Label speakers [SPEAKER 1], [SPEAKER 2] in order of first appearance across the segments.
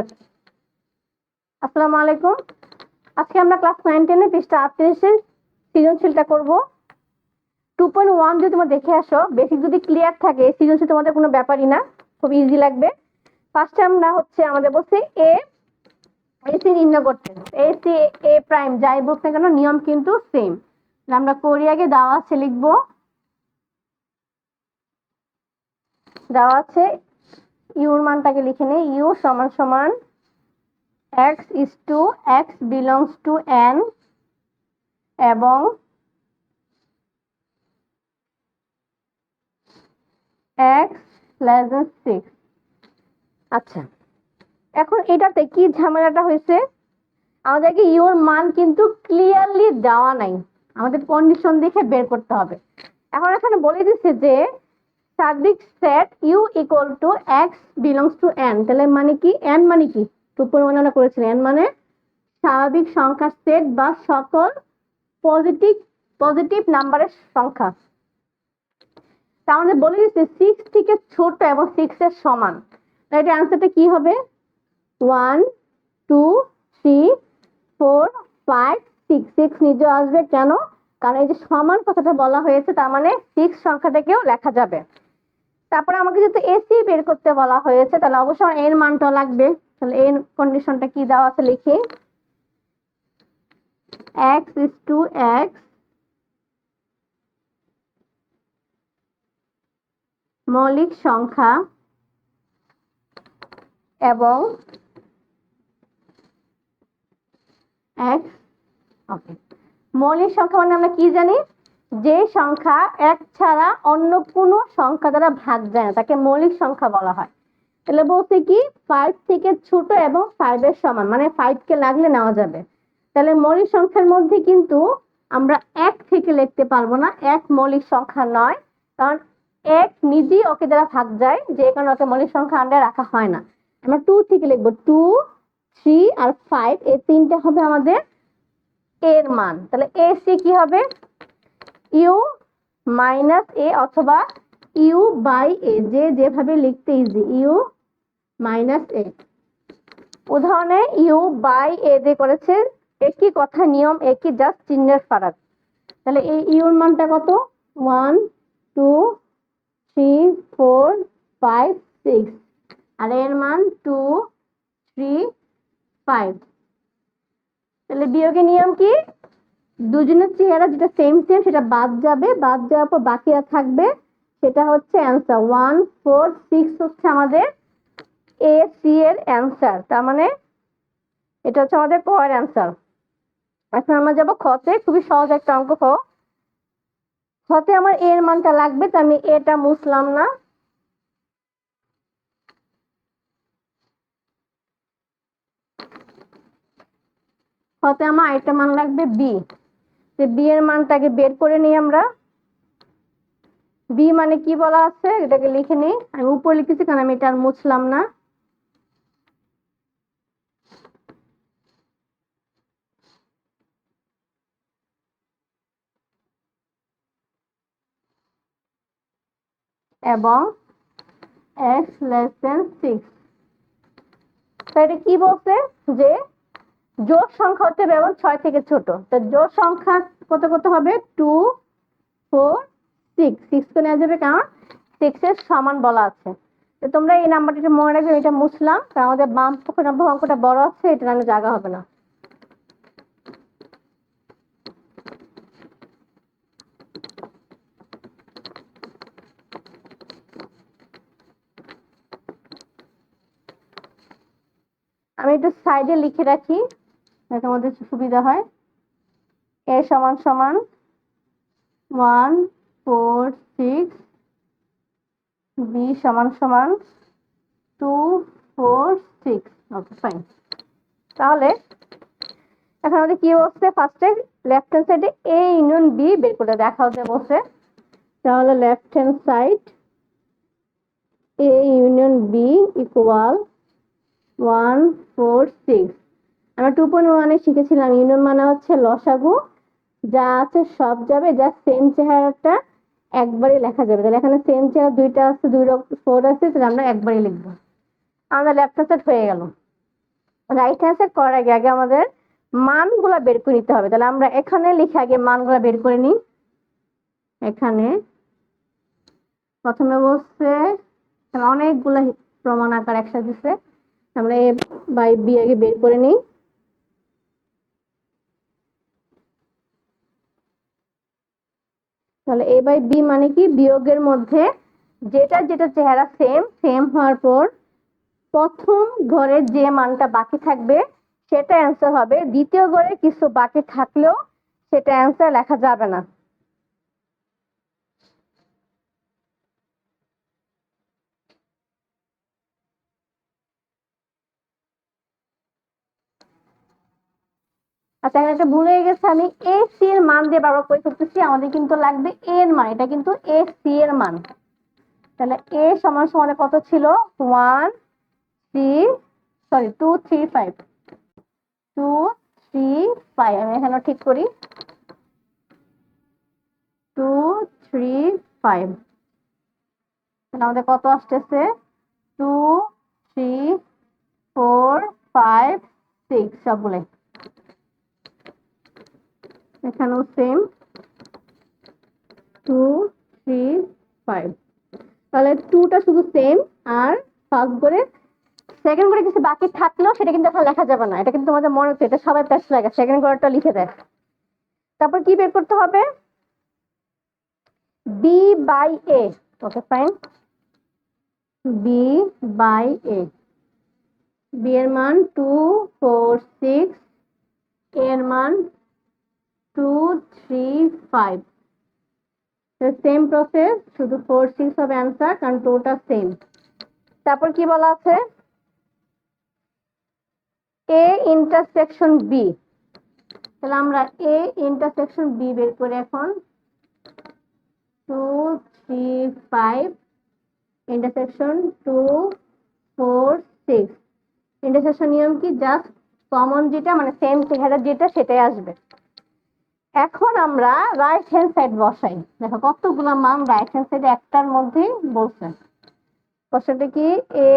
[SPEAKER 1] আসসালামু আলাইকুম। আজকে আমরা ক্লাস 9-10 পৃষ্ঠা 38 সৃজনশীলটা করব। 2.1 যদি তোমরা দেখে আসো, বেসিক যদি ক্লিয়ার থাকে সৃজনশীল তোমাদের কোনো ব্যাপারই না, খুব ইজি লাগবে। ফার্স্টে আমরা আমাদের বলছি এসি নির্ণয় করতে। এসি এ প্রাইম যাই বলতে না কেন নিয়ম কিন্তু সেম। আমরা করি আগে দেওয়া আছে লিখবো, দেওয়া আছে ইউর মানটাকে লিখে নেই। ইউ সমান সমান x is to x belongs to n এবং x less than 6। আচ্ছা, এখন এটাতে কি ঝামেলাটা হয়েছে, আমাদেরকে ইউর মান কিন্তু ক্লিয়ারলি দেওয়া নাই, আমাদের কন্ডিশন দেখে বের করতে হবে। এখন এখানে বলে দিচ্ছে যে সার্বিক set U equal to X belongs to N. তাহলে মানে কি, এন মানে কি, বর্ণনা করেছিলেন। এন মানে স্বাভাবিক সংখ্যার সেট বা সকল পজিটিভ নাম্বারের সংখ্যা। তা আমাদের বলে দিচ্ছে 6 থেকে ছোট এবং 6 এর সমান। এটা অ্যান্সারটা কি হবে? 1 2 3 4 5 6। 6 নিজে আসবে কেন? কারণ এই যে সমান কথাটা বলা হয়েছে, তার মানে 6 সংখ্যাটাকেও লেখা যাবে। তারপরে আমাকে যেহেতু এসি বের করতে বলা হয়েছে, তাহলে অবশ্যই এর মানটা লাগবে। তাহলে এর কন্ডিশনটা কি দেওয়া আছে লিখি, x is to x মৌলিক সংখ্যা এবং x, ওকে, মৌলিক সংখ্যা মানে আমরা কি জানি, যে সংখ্যা এক ছাড়া অন্য কোনো সংখ্যা দ্বারা ভাগ যায় না তাকে মৌলিক সংখ্যা বলা হয়। তাহলে বলতে কি 5 থেকে ছোট এবং 5 এর সমান, মানে 5 কে লাগলে নেওয়া যাবে। তাহলে মৌলিক সংখ্যার মধ্যে কিন্তু আমরা 1 থেকে লিখতে পারবো না, 1 মৌলিক সংখ্যা নয়, কারণ 1 নিজেই ওকে দ্বারা ভাগ যায়, যে কারণে ওকে মৌলিক সংখ্যা আন্ডারে রাখা হয় না। আমরা 2 থেকে লিখবো, 2 3 আর 5 এই তিনটা হবে আমাদের এর মান। তাহলে এ সি কি হবে, ইউ মাইনাস এ অথবা ইউ বাই এ, যে যেভাবে লিখতে ইজি, ইউ মাইনাস এ। উদাহরণে ইউ বাই এ দিয়ে করেছে, একই কথা, নিয়ম একই, জাস্ট চিহ্নের ফারাক। তাহলে এই ইউর মানটা কত, 1 2 3 4 5 6, আর এর মান 2 3 5। তাহলে বিয়োগের নিয়ম কি, দুজনের চেহারা যেটা সেম সেটা বাদ যাবে, বাদ যাওয়ার পর বাকি থাকবে, সেটা হচ্ছে অ্যান্সার। 1 4 6 হচ্ছে আমাদের এ সি এর অ্যান্সার। তার মানে এটা হচ্ছে আমাদের ক এর অ্যান্সার। এখন আমরা যাবো খতে, খুবই সহজ একটা অঙ্ক। খতে আমার এর মানটা লাগবে, তো আমি এটা মুছলাম না। খতে আমার এটা মান লাগবে বি। বি এর মানটাকে বের করে নিই আমরা। বি মানে কি বলা আছে এটাকে লিখে নিই, আমি উপরে লিখেছি কারণ আমি এটা আর মুছলাম না। এবং x less than 6। তো এটা কি বলছে যে জোড় সংখ্যা হতে হবে এবং 6 থেকে ছোট। তো জোড় সংখ্যা কত কত হবে, 2 4 6। 6 কে নেওয়া যাবে কারণ 6 এর সমান বলা আছে। তো তোমরা এই নাম্বারটা মনে রাখবে, এটা মুছলাম কারণ আমাদের বাম পক্ষের অঙ্কটা বড় আছে, এটা নামে জায়গা হবে না। আমি একটু সাইডে লিখে রাখি যাতে আমাদের সুবিধা হয়। এ সমান সমান 1 4 6, বি সমান সমান 2 4 6। Okay fine. তাহলে এখন আমাদের কি বলছে, ফার্স্টে লেফট হ্যান্ড সাইডে এ ইউনিয়ন বি বের করে দেখা হতে বলছে। তাহলে left hand side A union B equal 1 4 6। আমরা 2.1 শিখেছিলাম ইউনিয়ন মানে হচ্ছে লসাগু, যা আছে সব যাবে, যা সেম চেহারাটা একবারে লেখা যাবে। তাহলে এখানে সেম চেহারা দুইটা আছে, 2 4 আছে, তাহলে আমরা একবারে লিখবো। আমাদের লেফট হ্যান্ড সাইড হয়ে গেল। রাইট হ্যান্ড সাইড করার আগে আগে আমাদের মানগুলা বের করে নিতে হবে। তাহলে আমরা এখানে লিখে আগে মানগুলা বের করে নিই। এখানে প্রথমে বলছে অনেকগুলা প্রমাণ আকার একসাথে দিচ্ছে, আমরা এ বাই বি আগে বের করে নিই। তাহলে এ বাই বি মানে কি, বিয়োগের মধ্যে যেটা যেটা চেহারা সেম সেম হওয়ার পর প্রথম ঘরে যে মানটা বাকি থাকবে সেটা অ্যান্সার হবে, দ্বিতীয় ঘরে কিছু বাকি থাকলেও সেটা অ্যান্সার লেখা যাবে না। আচ্ছা, এখানে একটা ভুল হয়ে গেছে, আমি এ সি এর মান দিয়ে বারবার করে করতেছি, আমাদের কিন্তু লাগবে এ এর মান, এটা কিন্তু এ সি এর মান। তাহলে এ সমান সমান কত ছিল, 1 3 সরি 2 3 5 2 3 5, আমি এখানে ঠিক করি 2 3 5। তাহলে আমাদের কত আসতেছে 2 3 4 5 6 সবগুলো। এখানেও সেম 2 3 5। তাহলে 2টা শুধু সেম, আর ফার্স্ট করে সেকেন্ড করে কিছু বাকি থাকলেও সেটা কিন্তু এখন লেখা যাবে না, এটা কিন্তু তোমাদের মনে হচ্ছে, এটা সবাই প্যাচ লাগে, সেকেন্ড করারটা লিখে দেয়। তারপর কি বের করতে হবে, B by A. Okay fine, B by A, B এর মান 2 4 6, এর মান 2 3 5। সেম প্রসেস, শুধু 4 6 হবে অ্যান্সার, কারণ টোটা সেম। তারপর কি বলা আছে, এ ইন্টারসেকশন বি। তাহলে আমরা এ ইন্টারসেকশন বি বের করি এখন, 2 3 5 ইন্টারসেকশন 2 4 6। ইন্টারসেকশন নিয়ম কি, জাস্ট কমন যেটা মানে সেম চেহারা যেটা সেটাই আসবে। এখন আমরা রাইট হ্যান্ড সাইড বসাই, দেখো কতগুলো মান রাইট হ্যান্ড সাইডে একটার মধ্যেই বলছে। কোশ্চেনটা কি, এ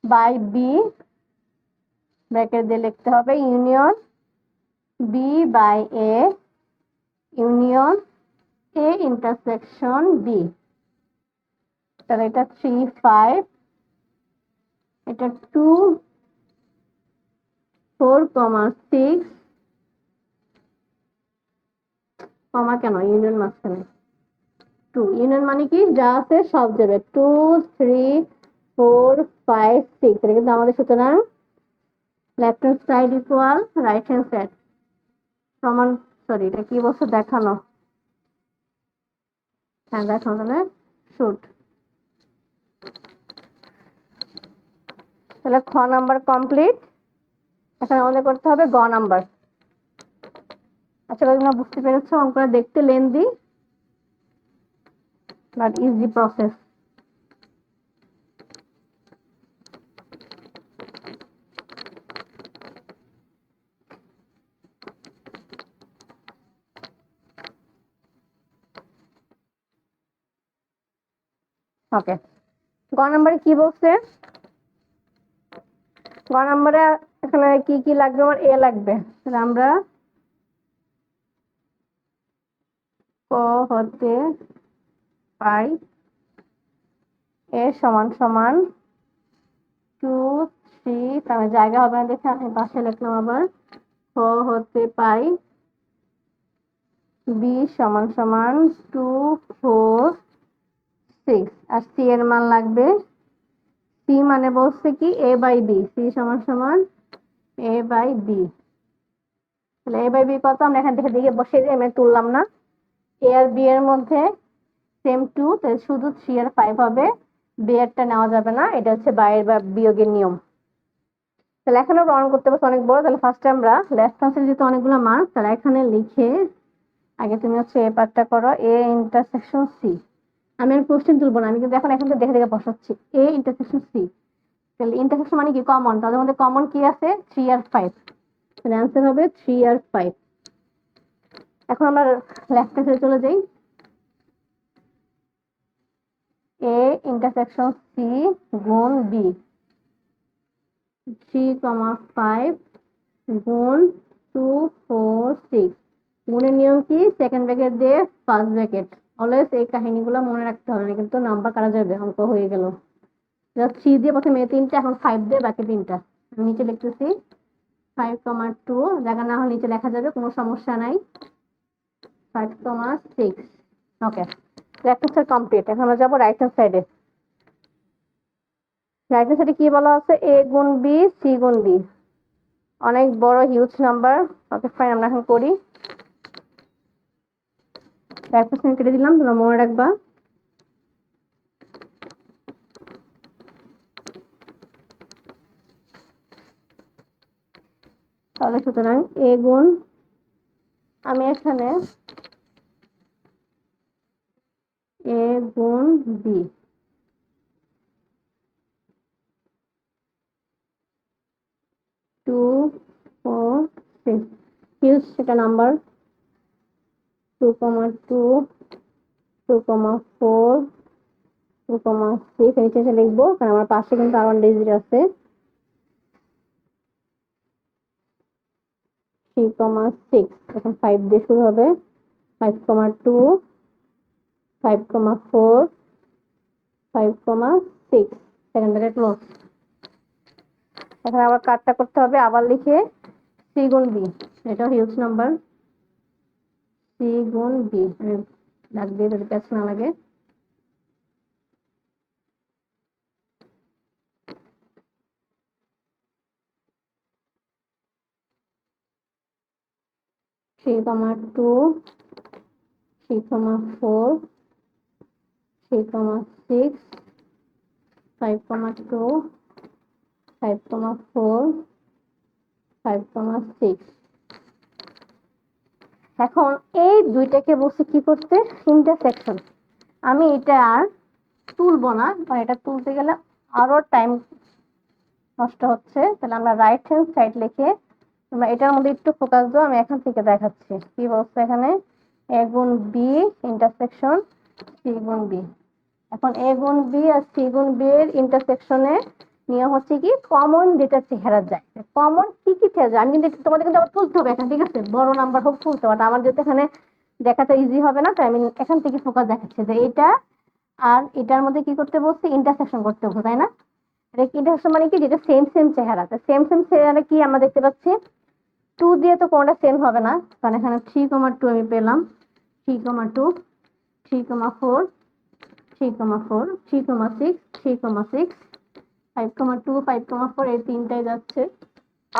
[SPEAKER 1] বাই বি ব্র্যাকেট দিয়ে লিখতে হবে, union B by A union A intersection B. তাহলে এটা 3 5, এটা 2 4 6, কমা কেন, ইউনিয়ন মাঝখানে 2, ইউনিয়ন মানে কি যা আছে সব যাবে, 2 3 4 5 6। এটা কিন্তু আমাদের সুতরাং left hand side equal right hand side সমান, সরি এটা কি বলছে দেখানো, হ্যাঁ দেখানো, তাহলে শুট। তাহলে খ নাম্বার কমপ্লিট। এখন আমাদের করতে হবে গ নাম্বার। আচ্ছা তোমরা বুঝতে পেরেছো, অঙ্কটা দেখতে লেন্দি বাট ইজি প্রসেস। ওকে, গ নাম্বারে কি বলছে, গ নাম্বারে এখানে কি কি লাগবে, আমার এ লাগবে। তাহলে আমরা ক হতে পাই এ সমান সমান 2 3, তাহলে জায়গা হবে না দেখে আমি পাশে লিখলাম আবার, ক হতে পাই বি সমান সমান 2 4 6, আর সি এর মান লাগবে, সি মানে বলছে কি এ বাই বি, সি সমান সমান এ বাই বি। তাহলে এ বাই বি কত, আমরা এখান থেকে দিকে বসিয়ে দিয়ে আমি তুললাম না, এ আর বি এর মধ্যে সেম 2, তাহলে শুধু 3 আর 5 হবে, বি এরটা নেওয়া যাবে না, এটা হচ্ছে বাইরের বা বিয়োগের নিয়ম। তাহলে এখানে প্রমাণ করতে পারছি অনেক বড়। তাহলে ফার্স্টে আমরা লেফট হ্যান্ড সাইডে যেহেতু অনেকগুলো মান, তাহলে এখানে লিখে আগে তুমি হচ্ছে এ পার্টটা করো, এ ইন্টারসেকশন সি। আমি আর কোশ্চেন তুলবো না, আমি কিন্তু এখন এখান থেকে দেখে দেখে বসাচ্ছি, এ ইন্টারসেকশন সি। তাহলে ইন্টারসেকশন মানে কি, কমন, তাদের মধ্যে কমন কি আছে 3 আর 5, তাহলে অ্যান্সার হবে 3 আর 5। এখন আমরা লেফট হ্যান্ড সাইডে চলে যাই, এ ইন্টারসেকশন সি গুণ বি। 3,5 গুণ 2 4 6। গুণের নিয়ম কি? সেকেন্ড ব্র্যাকেট দিয়ে ফার্স্ট ব্র্যাকেট। অলওয়েজ এই কাহিনীগুলো মনে রাখতে হবে না, কিন্তু নাম্বার কাটা যাবে। অঙ্ক হয়ে গেল। জাস্ট 3 দিয়ে প্রথমে 3টা, এখন 5 দিয়ে বাকি 3টা। আমি নিচে লিখতেছি 5,2, জায়গা না হলে নিচে লেখা যাবে, কোনো সমস্যা নাই। 5,6। ওকে, লেফট হ্যান্ড সাইড কমপ্লিট। এখন আমরা যাবো রাইট হ্যান্ড সাইডে। রাইট হ্যান্ড সাইডে কি বলা আছে? a গুণ b, c গুণ d। অনেক বড় হিউজ নাম্বার। ওকে ফাইন, আমরা এখন করি। 1% কেটে দিলাম, তোমরা মনে রাখবা। তাহলে সুতরাং a গুণ, আমি এখানে a গুণ b, 2 4 6, হিউজ সেটা নাম্বার। 2,2 2,4 2,6 নিচে এসে লিখবো, কারণ আমার পাশে কিন্তু আরো ডিজিট আছে। 3,6, এখন 5 দিয়ে শুরু হবে। 5,2 5,4 5,6, সেকেন্ড ব্র্যাকেট ক্লোজ। এখন আবার কাটটা করতে হবে, আবার লিখে c গুণ b, এটা হিউজ নাম্বার। c গুণ b, আমি দাগ দিয়ে যদি প্যাচ না লাগে। Three comma 2 3,4 3,6 5,2 5,4 5,6। এখন এই দুইটাকে বলছি কি করতে? ইন্টারসেকশন। আমি এটা আর তুলবো না, কারণ এটা তুলতে গেলে আরো টাইম নষ্ট হচ্ছে। তাহলে আমরা রাইট হ্যান্ড সাইড লিখে তোমরা এটার মধ্যে একটু ফোকাস দাও, আমি এখান থেকে দেখাচ্ছি কি বলছে এখানে। a গুণ b ইন্টারসেকশন c গুণ b। এখন a গুণ b আর c গুণ b এর ইন্টারসেকশনে নিয়ম হচ্ছে কি, কমন যেটা চেহারা যায়। কমন কি কি চেহারা যায় আমি কিন্তু তোমাদের কিন্তু আবার তুলতে হবে এখন, ঠিক আছে? বড় নাম্বার হোক তুলতে হবে, আমার যেহেতু এখানে দেখাতে ইজি হবে না, তাই আমি এখান থেকে ফোকাস দেখাচ্ছি যে এটা আর এটার মধ্যে কি করতে বলছে, ইন্টারসেকশন করতে হবে, তাই না? এটা ইন্টারসেকশন মানে কি, যেটা সেম সেম চেহারা। তো সেম সেম চেহারা কি আমরা দেখতে পাচ্ছি? 2 দিয়ে তো কোনটা সেম হবে না, কারণ এখানে 3,2 আমি পেলাম। 3,2 3,4 3,4 3,6 3,6 5,2 5,4, এই তিনটাই যাচ্ছে।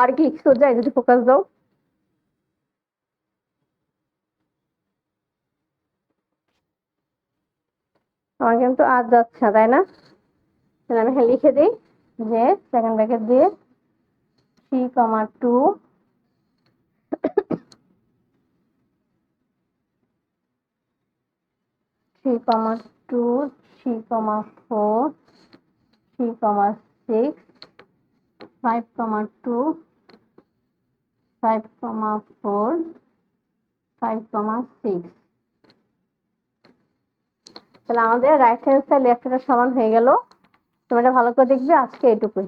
[SPEAKER 1] আর কি সোজা যদি ফোকাস দাও। আমার কিন্তু আর যাচ্ছে না, তাই না? তাহলে আমি এখানে লিখে দিই যে সেকেন্ড ব্র্যাকেট দিয়ে 3,2 3,2 3,4 3,6 5,2 5,4 5,6। তাহলে আমাদের right hand side left hand সমান হয়ে গেল। তোমরা ভালো করে দেখবে। আজকে এটুকুই।